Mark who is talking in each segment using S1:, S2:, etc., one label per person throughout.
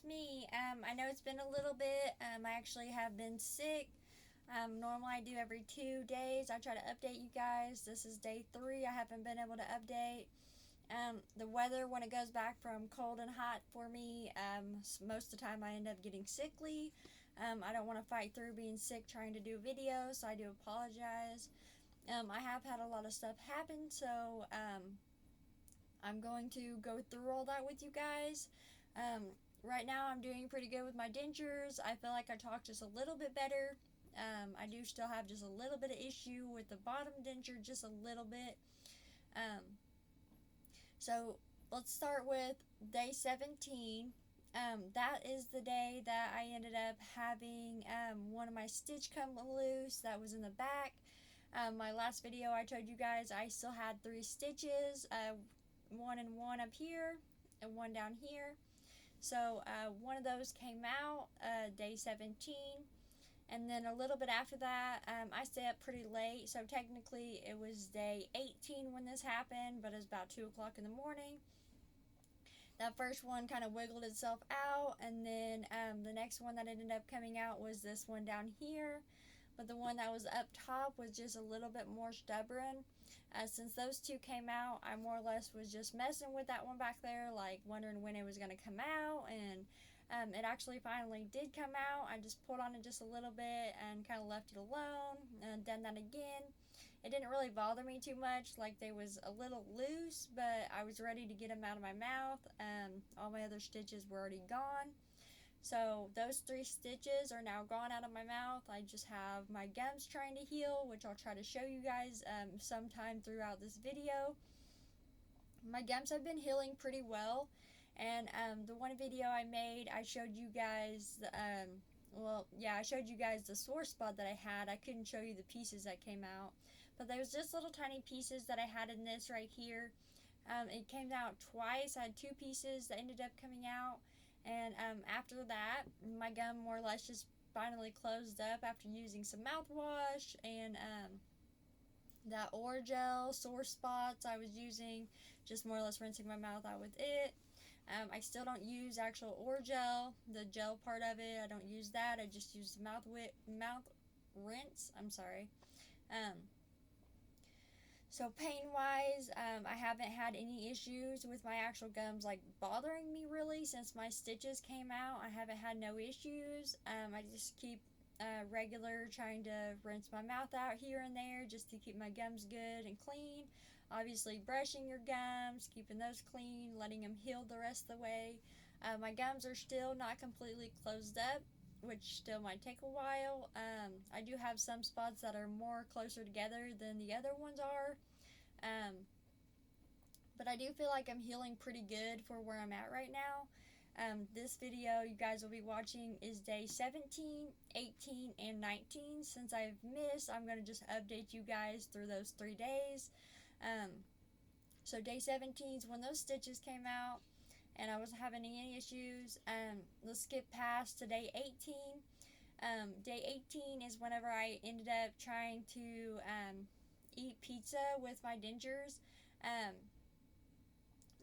S1: it's me. I know it's been a little bit. I actually have been sick. Normally I do every 2 days. I try to update you guys. This is day 3. I haven't been able to update. The weather, when it goes back from cold and hot for me, most of the time I end up getting sickly. I don't want to fight through being sick trying to do a video, so I do apologize. I have had a lot of stuff happen, so I'm going to go through all that with you guys. Right now, I'm doing pretty good with my dentures. I feel like I talk just a little bit better. I do still have just a little bit of issue with the bottom denture, just a little bit. So let's start with day 17. That is the day that I ended up having one of my stitch come loose that was in the back. My last video I told you guys I still had 3 stitches, one and one up here and one down here. So one of those came out day 17, and then a little bit after that I stayed up pretty late, so technically it was day 18 when this happened, but it was about 2 o'clock in the morning. That first one kind of wiggled itself out, and then the next one that ended up coming out was this one down here. But the one that was up top was just a little bit more stubborn. Since those 2 came out, I more or less was just messing with that one back there, like wondering when it was going to come out, and it actually finally did come out. I just pulled on it just a little bit and kind of left it alone, and done that again. It didn't really bother me too much, like they was a little loose, but I was ready to get them out of my mouth. All my other stitches were already gone. So those 3 stitches are now gone out of my mouth. I just have my gums trying to heal, which I'll try to show you guys sometime throughout this video. My gums have been healing pretty well, and the one video I made, I showed you guys I showed you guys the sore spot that I had. I couldn't show you the pieces that came out, but there was just little tiny pieces that I had in this right here. It came out twice. I had 2 pieces that ended up coming out, and after that, my gum more or less just finally closed up after using some mouthwash and that Orajel sore spots I was using, just more or less rinsing my mouth out with it. I still don't use actual Orajel, the gel part of it. I don't use that. I just use the mouth rinse. I'm sorry. So pain-wise, I haven't had any issues with my actual gums like bothering me really since my stitches came out. I haven't had no issues. I just keep regular trying to rinse my mouth out here and there just to keep my gums good and clean. Obviously brushing your gums, keeping those clean, letting them heal the rest of the way. My gums are still not completely closed up, which still might take a while. I do have some spots that are more closer together than the other ones are. But I do feel like I'm healing pretty good for where I'm at right now. This video you guys will be watching is day 17, 18, and 19. Since I've missed, I'm going to just update you guys through those 3 days. So day 17 is when those stitches came out, and I wasn't having any issues. Let's skip past to day 18. Day 18 is whenever I ended up trying to eat pizza with my dentures.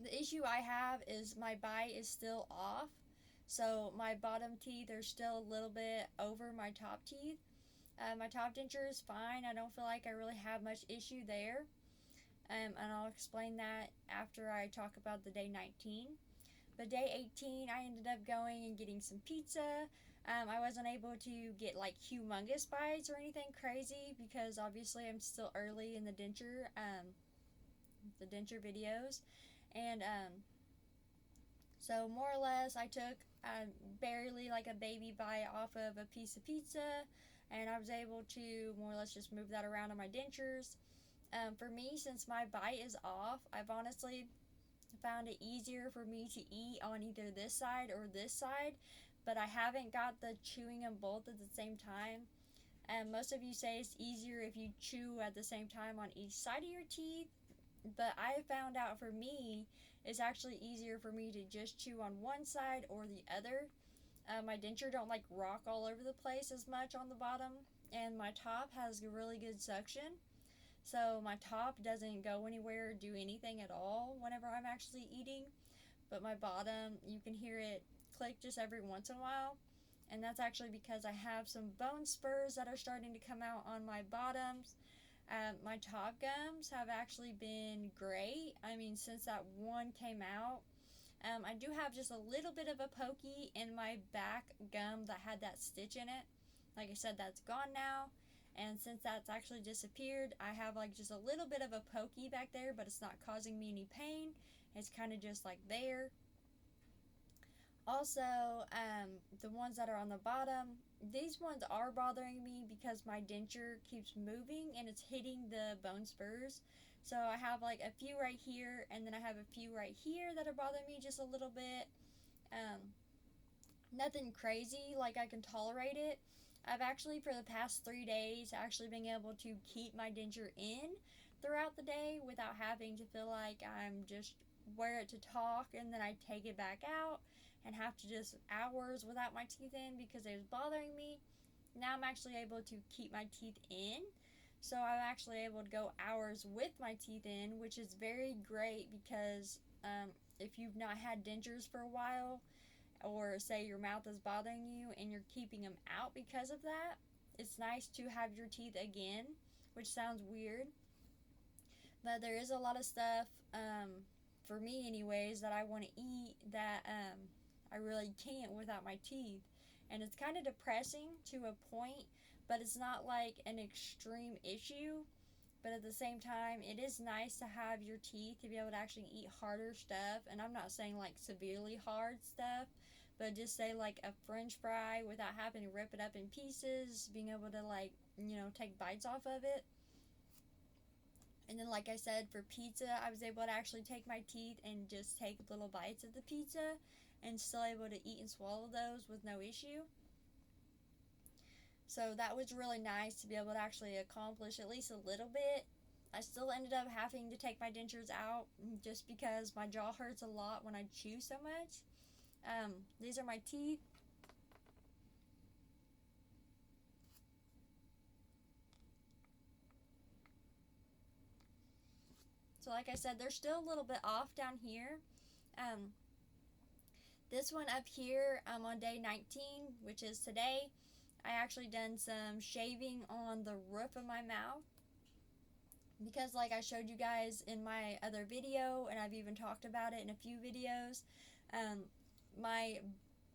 S1: The issue I have is my bite is still off, so my bottom teeth are still a little bit over my top teeth. My top denture is fine. I don't feel like I really have much issue there, and I'll explain that after I talk about the day 19. But day 18, I ended up going and getting some pizza. I wasn't able to get like humongous bites or anything crazy because obviously I'm still early in the denture videos. And so more or less I took barely like a baby bite off of a piece of pizza, and I was able to more or less just move that around on my dentures. For me, since my bite is off, I've honestly found it easier for me to eat on either this side or this side, but I haven't got the chewing them both at the same time. And most of you say it's easier if you chew at the same time on each side of your teeth, but I found out for me it's actually easier for me to just chew on one side or the other. My denture don't like rock all over the place as much on the bottom, and my top has really good suction. So my top doesn't go anywhere or do anything at all whenever I'm actually eating. But my bottom, you can hear it click just every once in a while. And that's actually because I have some bone spurs that are starting to come out on my bottoms. My top gums have actually been great. I mean, since that one came out, I do have just a little bit of a pokey in my back gum that had that stitch in it. Like I said, that's gone now. And since that's actually disappeared, I have like just a little bit of a pokey back there, but it's not causing me any pain. It's kind of just like there. Also, the ones that are on the bottom, these ones are bothering me because my denture keeps moving and it's hitting the bone spurs. So I have like a few right here, and then I have a few right here that are bothering me just a little bit. Nothing crazy, like I can tolerate it. I've actually, for the past 3 days, actually been able to keep my denture in throughout the day without having to feel like I'm just wear it to talk and then I take it back out and have to just hours without my teeth in because it was bothering me. Now I'm actually able to keep my teeth in. So I'm actually able to go hours with my teeth in, which is very great because if you've not had dentures for a while, or say your mouth is bothering you and you're keeping them out because of that, it's nice to have your teeth again, which sounds weird. But there is a lot of stuff, for me anyways, that I want to eat that I really can't without my teeth. And it's kind of depressing to a point, but it's not like an extreme issue. But at the same time, it is nice to have your teeth to be able to actually eat harder stuff. And I'm not saying like severely hard stuff, but just say like a french fry without having to rip it up in pieces, being able to like, take bites off of it. And then, like I said, for pizza, I was able to actually take my teeth and just take little bites of the pizza and still able to eat and swallow those with no issue. So that was really nice to be able to actually accomplish at least a little bit. I still ended up having to take my dentures out just because my jaw hurts a lot when I chew so much. These are my teeth. So like I said, they're still a little bit off down here. Um, this one up here, I'm on day 19, which is today. I actually done some shaving on the roof of my mouth because like I showed you guys in my other video, and I've even talked about it in a few videos, my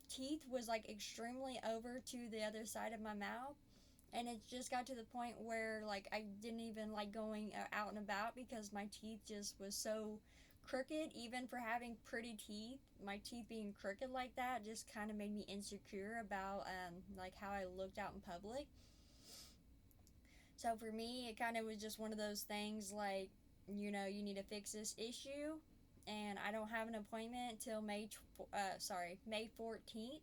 S1: teeth was like extremely over to the other side of my mouth, and it just got to the point where like I didn't even like going out and about because my teeth just was so crooked. Even for having pretty teeth, my teeth being crooked like that just kind of made me insecure about like how I looked out in public. So for me, it kind of was just one of those things like, you need to fix this issue, and I don't have an appointment till May 14th.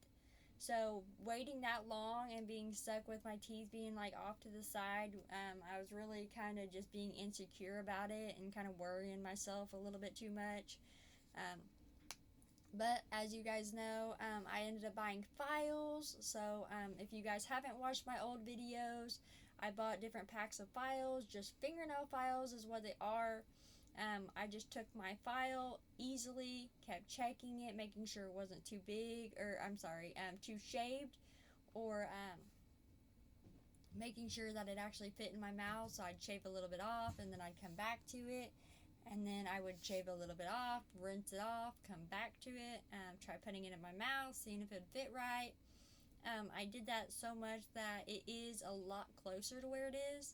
S1: So waiting that long and being stuck with my teeth being like off to the side, I was really kind of just being insecure about it and kind of worrying myself a little bit too much. But as you guys know, I ended up buying files. So if you guys haven't watched my old videos, I bought different packs of files. Just fingernail files is what they are. I just took my file easily, kept checking it, making sure it wasn't too big, or too shaved, or making sure that it actually fit in my mouth. So I'd shave a little bit off, and then I'd come back to it, and then I would shave a little bit off, rinse it off, come back to it, try putting it in my mouth, seeing if it would fit right. I did that so much that it is a lot closer to where it is,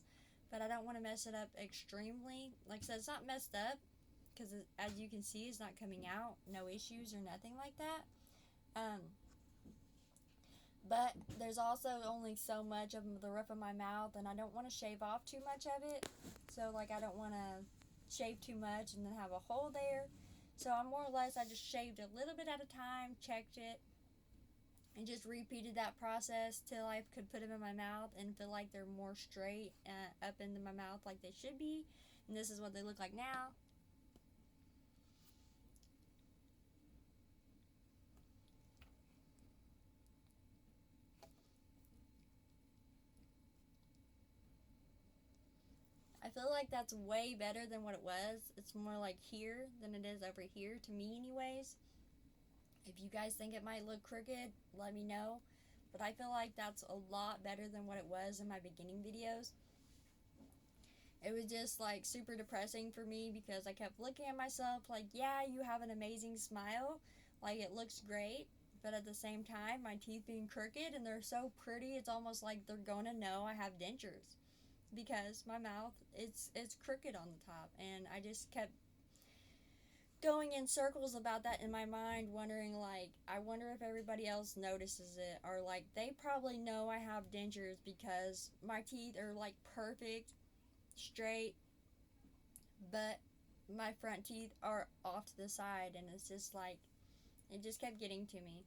S1: but I don't want to mess it up extremely. Like I said, it's not messed up because as you can see, it's not coming out, no issues or nothing like that. But there's also only so much of the roof of my mouth, and I don't want to shave off too much of it. So like I don't want to shave too much and then have a hole there. So I more or less, I just shaved a little bit at a time, checked it, and just repeated that process till I could put them in my mouth and feel like they're more straight up into my mouth like they should be. And this is what they look like now. I feel like that's way better than what it was. It's more like here than it is over here, to me anyways. If you guys think it might look crooked, let me know. But I feel like that's a lot better than what it was in my beginning videos. It was just like super depressing for me because I kept looking at myself like, yeah, you have an amazing smile, like it looks great, but at the same time my teeth being crooked and they're so pretty, it's almost like they're gonna know I have dentures because my mouth it's crooked on the top. And I just kept going in circles about that in my mind, wondering like, I wonder if everybody else notices it, or like they probably know I have dentures because my teeth are like perfect, straight, but my front teeth are off to the side, and it's just like, it just kept getting to me.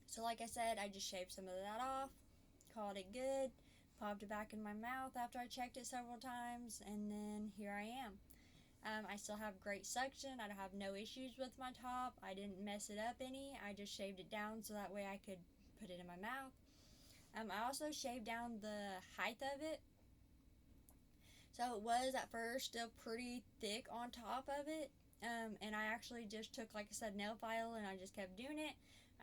S1: So like I said, I just shaved some of that off, called it good, popped it back in my mouth after I checked it several times, and then here I am. I still have great suction. I have no issues with my top. I didn't mess it up any. I just shaved it down so that way I could put it in my mouth. I also shaved down the height of it. So it was at first still pretty thick on top of it. And I actually just took, like I said, nail file, and I just kept doing it.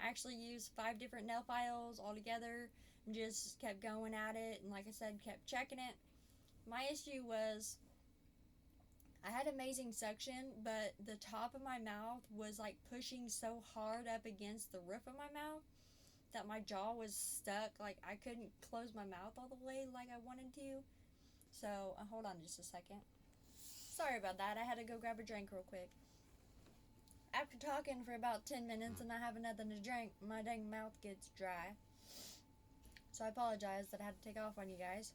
S1: I actually used 5 different nail files all together and just kept going at it. And like I said, kept checking it. My issue was I had amazing suction, but the top of my mouth was like pushing so hard up against the roof of my mouth that my jaw was stuck. Like I couldn't close my mouth all the way like I wanted to. So, hold on just a second. Sorry about that. I had to go grab a drink real quick. After talking for about 10 minutes and not having nothing to drink, my dang mouth gets dry. So I apologize that I had to take off on you guys.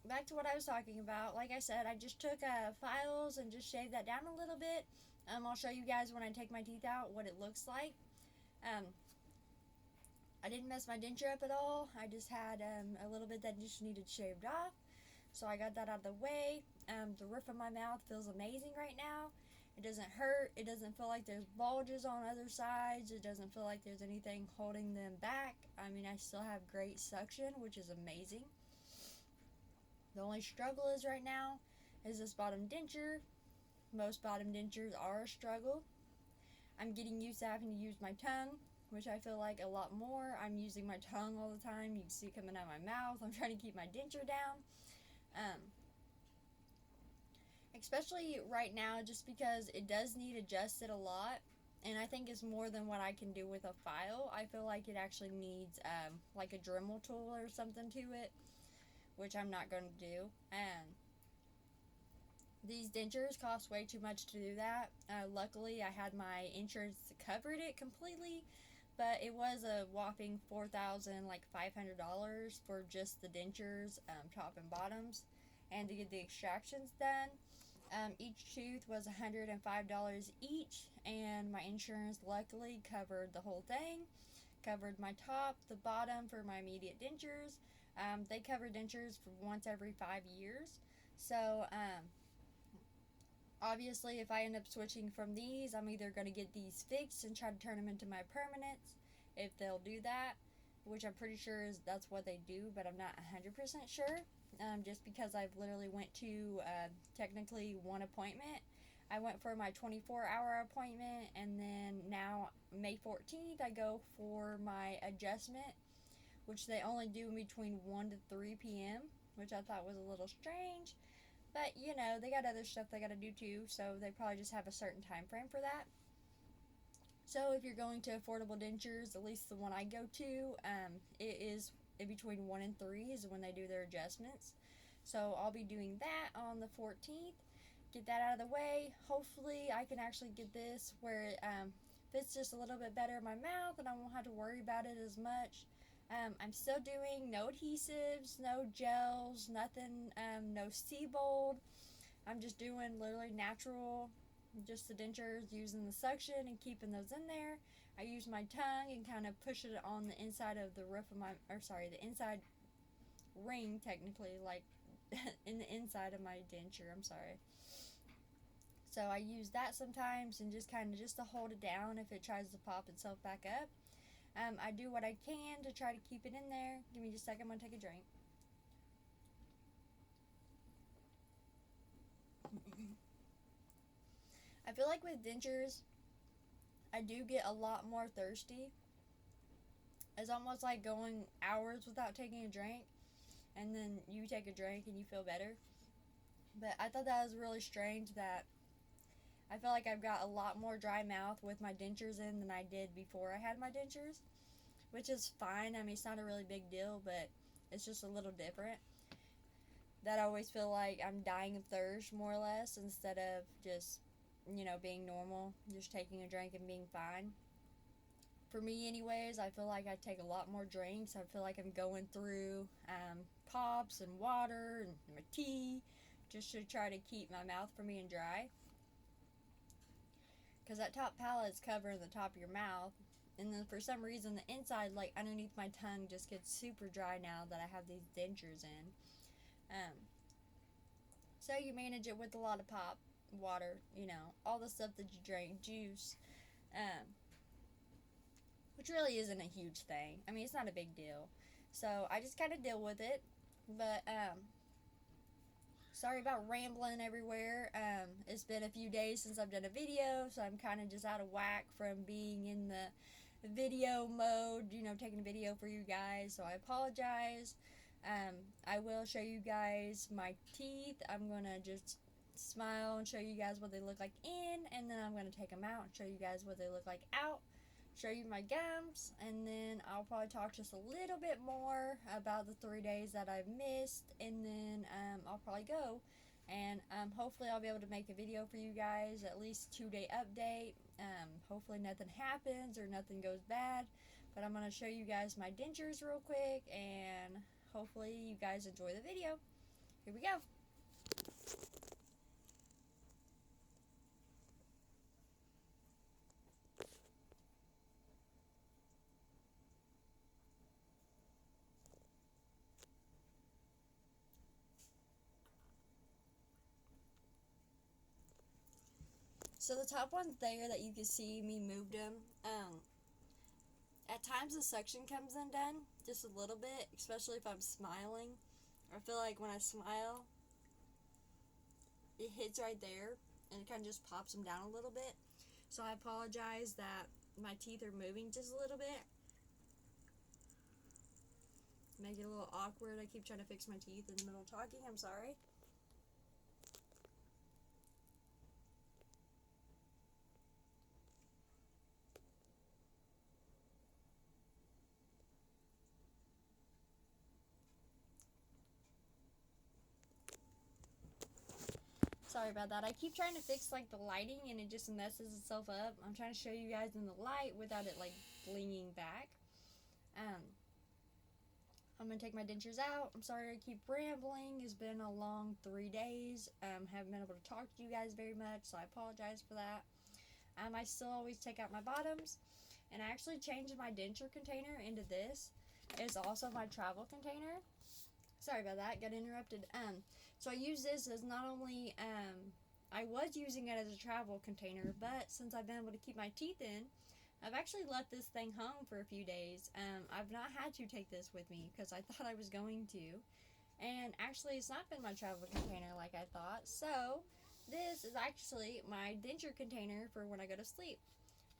S1: Back to what I was talking about. Like I said, I just took files and just shaved that down a little bit. I'll show you guys when I take my teeth out what it looks like. I didn't mess my denture up at all. I just had a little bit that just needed shaved off. So I got that out of the way. The roof of my mouth feels amazing right now. It doesn't hurt. It doesn't feel like there's bulges on other sides. It doesn't feel like there's anything holding them back. I mean, I still have great suction, which is amazing. The only struggle is right now is this bottom denture. Most bottom dentures are a struggle. I'm getting used to having to use my tongue, which I feel like a lot more. I'm using my tongue all the time. You can see it coming out of my mouth. I'm trying to keep my denture down. Especially right now, just because it does need adjusted a lot, and I think it's more than what I can do with a file. I feel like it actually needs like a Dremel tool or something to it, which I'm not going to do. These dentures cost way too much to do that. Luckily, I had my insurance covered it completely, but it was a whopping $4,500 for just the dentures, top and bottoms, and to get the extractions done. Each tooth was $105 each, and my insurance luckily covered the whole thing. Covered my top, the bottom for my immediate dentures. They cover dentures for once every 5 years. So, obviously, if I end up switching from these, I'm either going to get these fixed and try to turn them into my permanents, if they'll do that, which I'm pretty sure that's what they do, but I'm not 100% sure. Just because I've literally went to technically one appointment. I went for my 24-hour appointment, and then now May 14th I go for my adjustment, which they only do between 1 to 3 p.m., which I thought was a little strange. But, you know, they got other stuff they got to do too, so they probably just have a certain time frame for that. So if you're going to Affordable Dentures, at least the one I go to, it is in between 1 and 3 is when they do their adjustments. So I'll be doing that on the 14th. Get that out of the way. Hopefully I can actually get this where it fits just a little bit better in my mouth and I won't have to worry about it as much. I'm still doing no adhesives, no gels, nothing, no Seabold. I'm just doing literally natural, just the dentures, using the suction and keeping those in there. I use my tongue and kind of push it on the inside of the roof of the inside ring, technically, like in the inside of my denture, I'm sorry. So I use that sometimes and just kind of just to hold it down if it tries to pop itself back up. I do what I can to try to keep it in there. Give me just a second, I'm going to take a drink. I feel like with dentures, I do get a lot more thirsty. It's almost like going hours without taking a drink, and then you take a drink and you feel better. But I thought that was really strange that I feel like I've got a lot more dry mouth with my dentures in than I did before I had my dentures, which is fine. I mean, it's not a really big deal, but it's just a little different. That I always feel like I'm dying of thirst, more or less, instead of just, being normal, just taking a drink and being fine. For me, anyways, I feel like I take a lot more drinks. I feel like I'm going through pops and water and my tea just to try to keep my mouth from being dry. Because that top palate is covering the top of your mouth. And then for some reason, the inside, like underneath my tongue, just gets super dry now that I have these dentures in. Um, so you manage it with a lot of pop, water, all the stuff that you drink, juice, um, which really isn't a huge thing. I mean, it's not a big deal. So I just kind of deal with it. But sorry about rambling everywhere. It's been a few days since I've done a video, so I'm kind of just out of whack from being in the video mode, taking a video for you guys. So I apologize. I will show you guys my teeth. I'm going to just smile and show you guys what they look like in, and then I'm going to take them out and show you guys what they look like out. Show you my gums, and then I'll probably talk just a little bit more about the 3 days that I've missed, and then I'll probably go, and hopefully I'll be able to make a video for you guys, at least 2-day update. Hopefully nothing happens or nothing goes bad, but I'm going to show you guys my dentures real quick, and hopefully you guys enjoy the video. Here we go. So the top one's there that you can see me moved them. At times the suction comes undone just a little bit, especially if I'm smiling. I feel like when I smile, it hits right there and it kind of just pops them down a little bit. So I apologize that my teeth are moving just a little bit. Make it a little awkward. I keep trying to fix my teeth in the middle of talking. I'm sorry. Sorry about that. I keep trying to fix like the lighting and it just messes itself up. I'm trying to show you guys in the light without it like blinging back. I'm gonna take my dentures out. I'm sorry I keep rambling. It's been a long 3 days. Haven't been able to talk to you guys very much, so I apologize for that. I still always take out my bottoms, and I actually changed my denture container into this. It's also my travel container. Sorry about that, got interrupted. So I use this as not only, I was using it as a travel container, but since I've been able to keep my teeth in, I've actually left this thing home for a few days. I've not had to take this with me because I thought I was going to. And actually, it's not been my travel container like I thought. So, this is actually my denture container for when I go to sleep.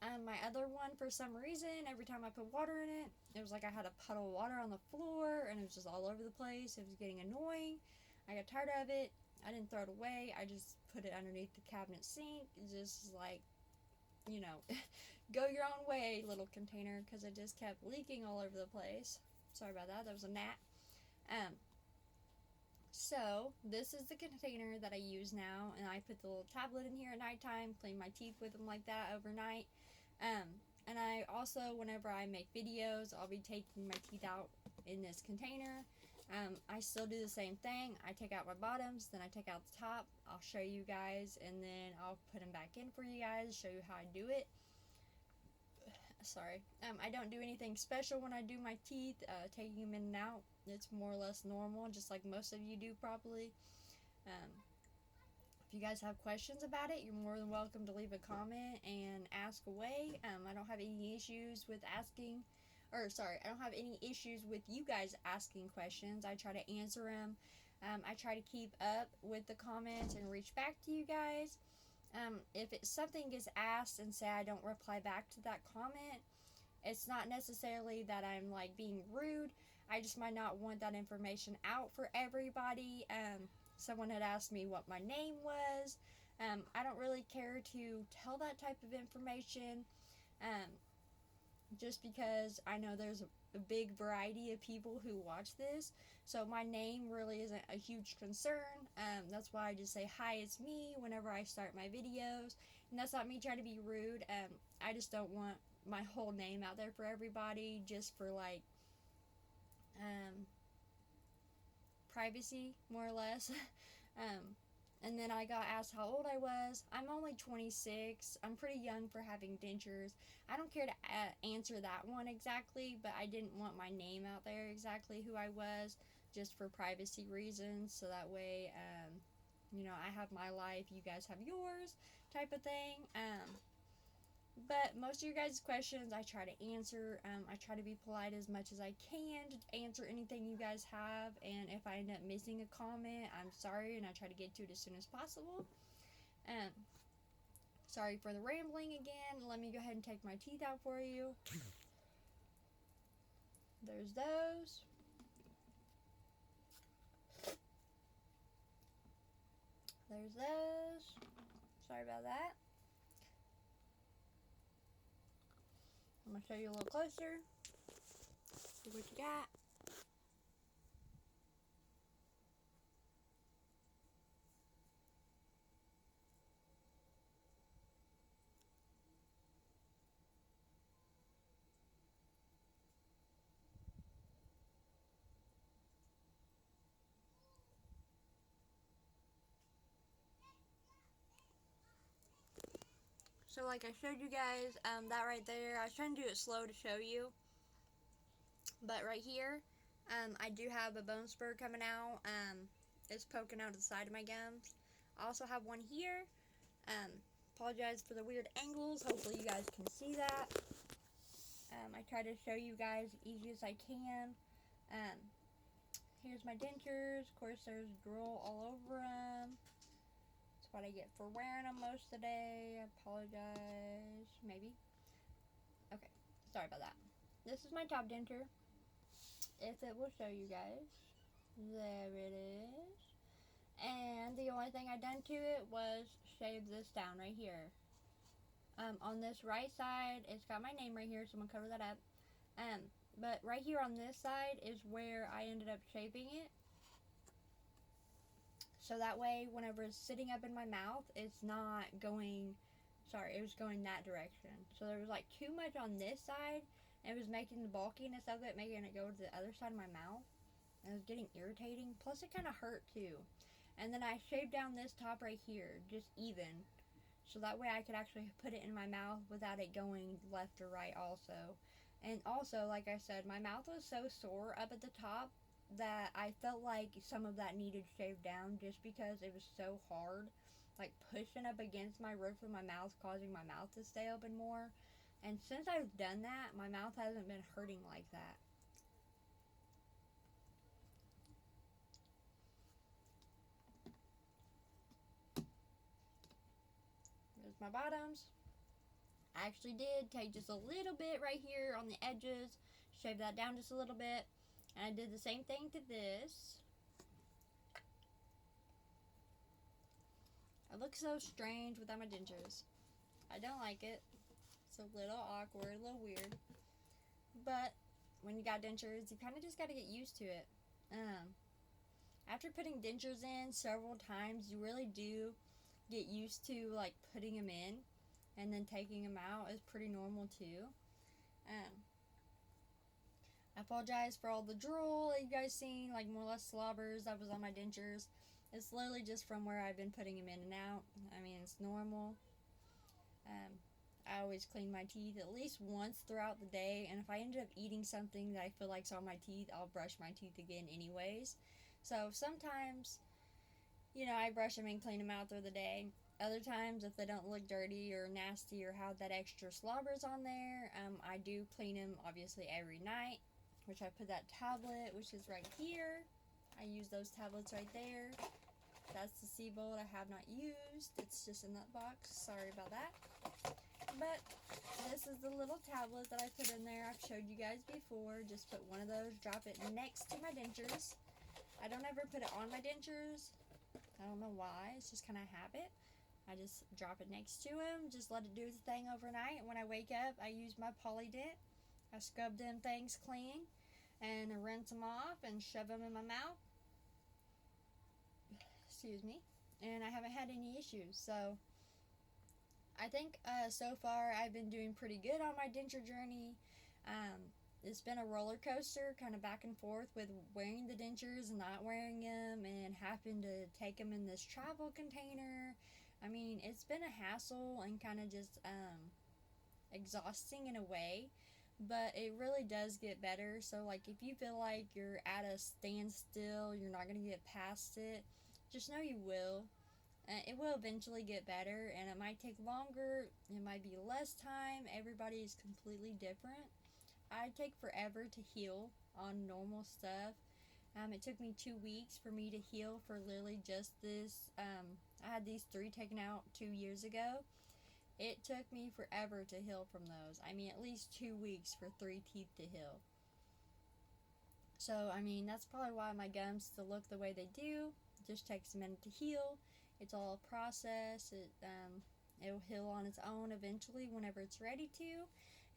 S1: My other one, for some reason, every time I put water in it, it was like I had a puddle of water on the floor and it was just all over the place. It was getting annoying. I got tired of it. I didn't throw it away. I just put it underneath the cabinet sink. It's just like, go your own way, little container, because it just kept leaking all over the place. Sorry about that. That was a gnat. So this is the container that I use now, and I put the little tablet in here at nighttime, clean my teeth with them like that overnight. And I also, whenever I make videos, I'll be taking my teeth out in this container. I still do the same thing. I take out my bottoms, then I take out the top. I'll show you guys, and then I'll put them back in for you guys, show you how I do it. Sorry. I don't do anything special when I do my teeth, taking them in and out. It's more or less normal, just like most of you do probably. If you guys have questions about it, you're more than welcome to leave a comment and ask away. I don't have any issues with I don't have any issues with you guys asking questions. I try to answer them. I try to keep up with the comments and reach back to you guys. If something gets asked and say I don't reply back to that comment, it's not necessarily that I'm like being rude. I just might not want that information out for everybody. Someone had asked me what my name was. I don't really care to tell that type of information, um, just because I know there's a big variety of people who watch this. So my name really isn't a huge concern. That's why I just say, hi, it's me, whenever I start my videos. And that's not me trying to be rude. I just don't want my whole name out there for everybody, just for like um, privacy, more or less. um, and then I got asked how old I was. I'm only 26. I'm pretty young for having dentures. I don't care to answer that one exactly, but I didn't want my name out there exactly who I was, just for privacy reasons. So that way, I have my life, you guys have yours, type of thing. But most of your guys' questions I try to answer. I try to be polite as much as I can to answer anything you guys have. And if I end up missing a comment, I'm sorry, and I try to get to it as soon as possible. Um, Sorry for the rambling again. Let me go ahead and take my teeth out for you. There's those. There's those. Sorry about that. I'm going to show you a little closer. See what you got. So like I showed you guys, that right there, I was trying to do it slow to show you. But right here, I do have a bone spur coming out. It's poking out of the side of my gums. I also have one here. Um, Apologize for the weird angles. Hopefully you guys can see that. I try to show you guys as easy as I can. Um, Here's my dentures. Of course, there's drool all over them. That's what I get for wearing them most of the day. I apologize. Maybe. Okay. Sorry about that. This is my top denture. If it will show you guys. There it is. And the only thing I done to it was shave this down right here. On this right side, it's got my name right here, so I'm gonna cover that up. But right here on this side is where I ended up shaving it. So that way, whenever it's sitting up in my mouth, it's not going. Sorry, it was going that direction. So there was like too much on this side, and it was making the bulkiness of it, making it go to the other side of my mouth. And it was getting irritating. Plus, it kind of hurt too. And then I shaved down this top right here, just even. So that way I could actually put it in my mouth without it going left or right also. And also, like I said, my mouth was so sore up at the top that I felt like some of that needed shaved down just because it was so hard. Like pushing up against my roof of my mouth, causing my mouth to stay open more. And since I've done that, my mouth hasn't been hurting like that. There's my bottoms. I actually did take just a little bit right here on the edges, shave that down just a little bit, and I did the same thing to this. I look so strange without my dentures. I don't like it. It's a little awkward, a little weird. But when you got dentures, you kind of just got to get used to it. After putting dentures in several times, you really do get used to like putting them in, and then taking them out is pretty normal too. I apologize for all the drool that you guys seen, like more or less slobbers that was on my dentures. It's literally just from where I've been putting them in and out. I mean, it's normal. I always clean my teeth at least once throughout the day, and if I ended up eating something that I feel like's on my teeth, I'll brush my teeth again anyways. So sometimes, I brush them and clean them out through the day. Other times, if they don't look dirty or nasty or have that extra slobbers on there, I do clean them obviously every night, which I put that tablet, which is right here. I use those tablets right there. That's the C-Bolt I have not used. It's just in that box. Sorry about that. But this is the little tablet that I put in there. I've showed you guys before. Just put one of those, drop it next to my dentures. I don't ever put it on my dentures. I don't know why. It's just kind of habit. I just drop it next to them. Just let it do its thing overnight. When I wake up, I use my Polydent. I scrub them things clean and rinse them off and shove them in my mouth. Excuse me. And I haven't had any issues. So I think so far I've been doing pretty good on my denture journey. It's been a roller coaster, kind of back and forth with wearing the dentures and not wearing them, and having to take them in this travel container. I mean, it's been a hassle and kind of just exhausting in a way, but it really does get better. So, like, if you feel like you're at a standstill, you're not going to get past it, just know you will. It will eventually get better, and it might take longer, it might be less time. Everybody is completely different. I take forever to heal on normal stuff. It took me 2 weeks for me to heal for literally just this. I had these 3 taken out 2 years ago. It took me forever to heal from those. I mean, at least 2 weeks for 3 teeth to heal. So, I mean, that's probably why my gums still look the way they do. It just takes a minute to heal. It's all a process. It'll heal on its own eventually whenever it's ready to.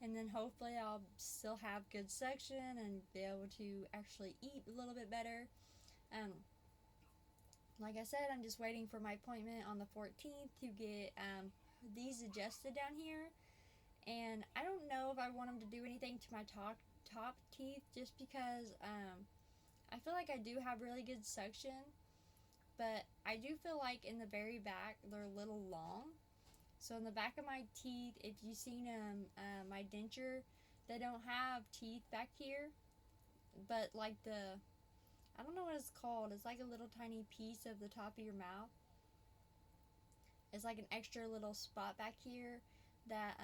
S1: And then hopefully I'll still have good suction and be able to actually eat a little bit better. Like I said, I'm just waiting for my appointment on the 14th to get these adjusted down here. And I don't know if I want them to do anything to my top teeth, just because I feel like I do have really good suction. But I do feel like in the very back, they're a little long. So in the back of my teeth, if you've seen my denture, they don't have teeth back here. But like I don't know what it's called. It's like a little tiny piece of the top of your mouth. It's like an extra little spot back here that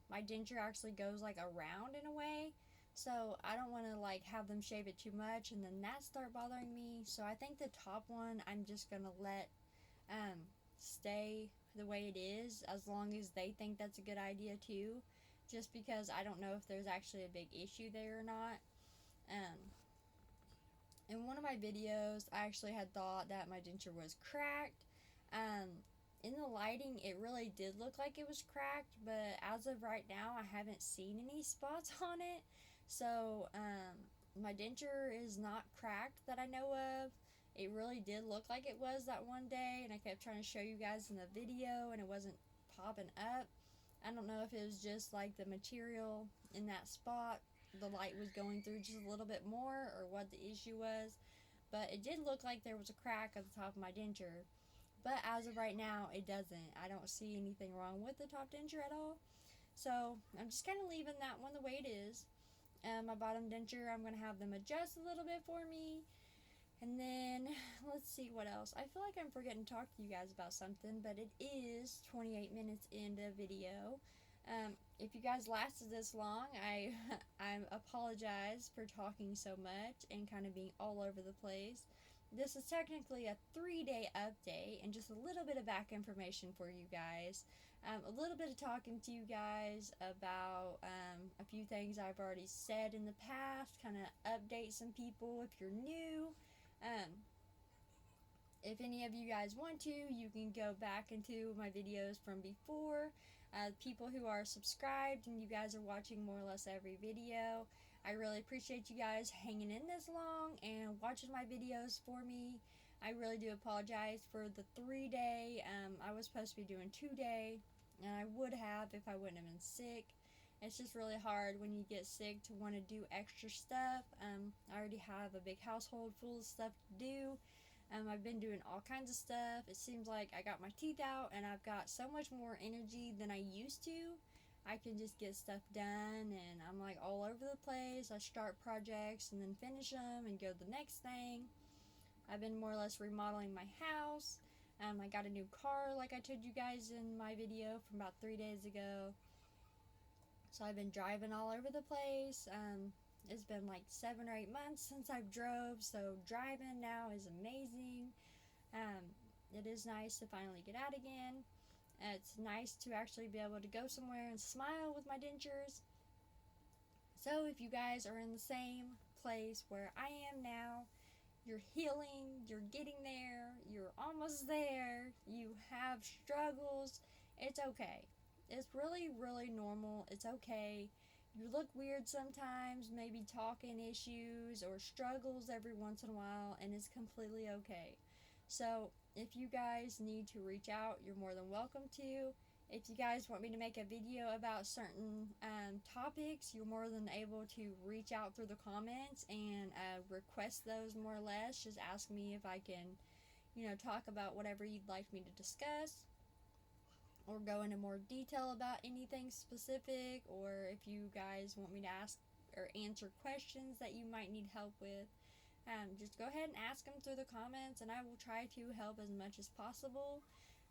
S1: my denture actually goes like around in a way. So I don't want to like have them shave it too much and then that start bothering me. So I think the top one I'm just gonna let stay the way it is, as long as they think that's a good idea too. Just because I don't know if there's actually a big issue there or not. In one of my videos, I actually had thought that my denture was cracked. In the lighting, it really did look like it was cracked, but as of right now, I haven't seen any spots on it. So, my denture is not cracked that I know of. It really did look like it was that one day, and I kept trying to show you guys in the video, and it wasn't popping up. I don't know if it was just like the material in that spot, the light was going through just a little bit more, or what the issue was. But it did look like there was a crack at the top of my denture. But as of right now, it doesn't. I don't see anything wrong with the top denture at all. So I'm just kind of leaving that one the way it is. My bottom denture, I'm going to have them adjust a little bit for me. And then, let's see what else. I feel like I'm forgetting to talk to you guys about something, but it is 28 minutes into video. If you guys lasted this long, I apologize for talking so much and kind of being all over the place. This is technically a 3-day update and just a little bit of back information for you guys. A little bit of talking to you guys about a few things I've already said in the past, kind of update some people if you're new. If any of you guys want to, you can go back into my videos from before. People who are subscribed and you guys are watching more or less every video, I really appreciate you guys hanging in this long and watching my videos for me. I really do apologize for the 3-day. I was supposed to be doing 2-day, and I would have if I wouldn't have been sick. It's just really hard when you get sick to want to do extra stuff. I already have a big household full of stuff to do. I've been doing all kinds of stuff. It seems like I got my teeth out and I've got so much more energy than I used to. I can just get stuff done, and I'm like all over the place. I start projects and then finish them and go to the next thing. I've been more or less remodeling my house. I got a new car like I told you guys in my video from about 3 days ago. So I've been driving all over the place. It's been like 7 or 8 months since I've drove, so driving now is amazing. it is nice to finally get out again. It's nice to actually be able to go somewhere and smile with my dentures. So if you guys are in the same place where I am now, you're healing, you're getting there, you're almost there, you have struggles, it's okay. It's really, really normal. It's okay. You look weird sometimes, maybe talking issues or struggles every once in a while, and it's completely okay. So, if you guys need to reach out, you're more than welcome to. If you guys want me to make a video about certain topics, you're more than able to reach out through the comments and request those more or less. Just ask me if I can, talk about whatever you'd like me to discuss or go into more detail about anything specific, or if you guys want me to ask or answer questions that you might need help with. Just go ahead and ask them through the comments, and I will try to help as much as possible.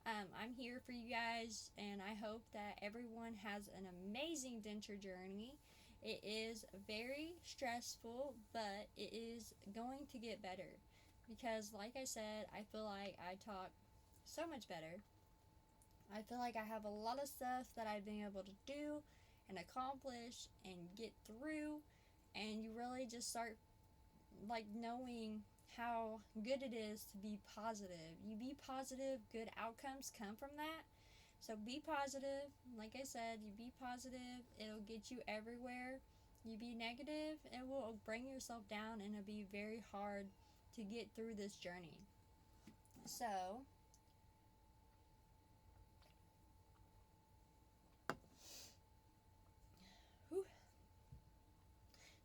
S1: I'm here for you guys, and I hope that everyone has an amazing denture journey. It is very stressful, but it is going to get better because, like I said, I feel like I talk so much better. I feel like I have a lot of stuff that I've been able to do and accomplish and get through, and you really just start like knowing how good it is to be positive. You be positive, good outcomes come from that. So be positive. Like I said, you be positive, it'll get you everywhere. You be negative, it will bring yourself down, and it'll be very hard to get through this journey. So, whew,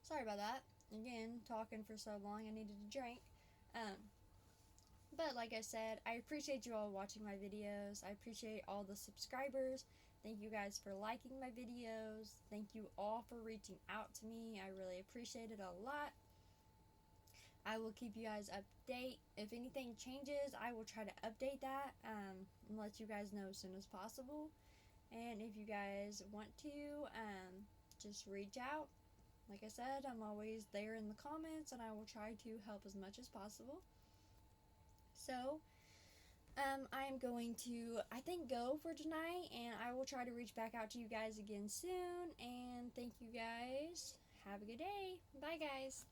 S1: sorry about that. Again, talking for so long, I needed a drink. Um, But like I said, I appreciate you all watching my videos. I appreciate all the subscribers. Thank you guys for liking my videos. Thank you all for reaching out to me. I really appreciate it a lot. I will keep you guys update. If anything changes, I will try to update that and let you guys know as soon as possible. And if you guys want to, just reach out. Like I said, I'm always there in the comments, and I will try to help as much as possible. So, I'm going to, I think, go for tonight, and I will try to reach back out to you guys again soon. And thank you guys. Have a good day. Bye, guys.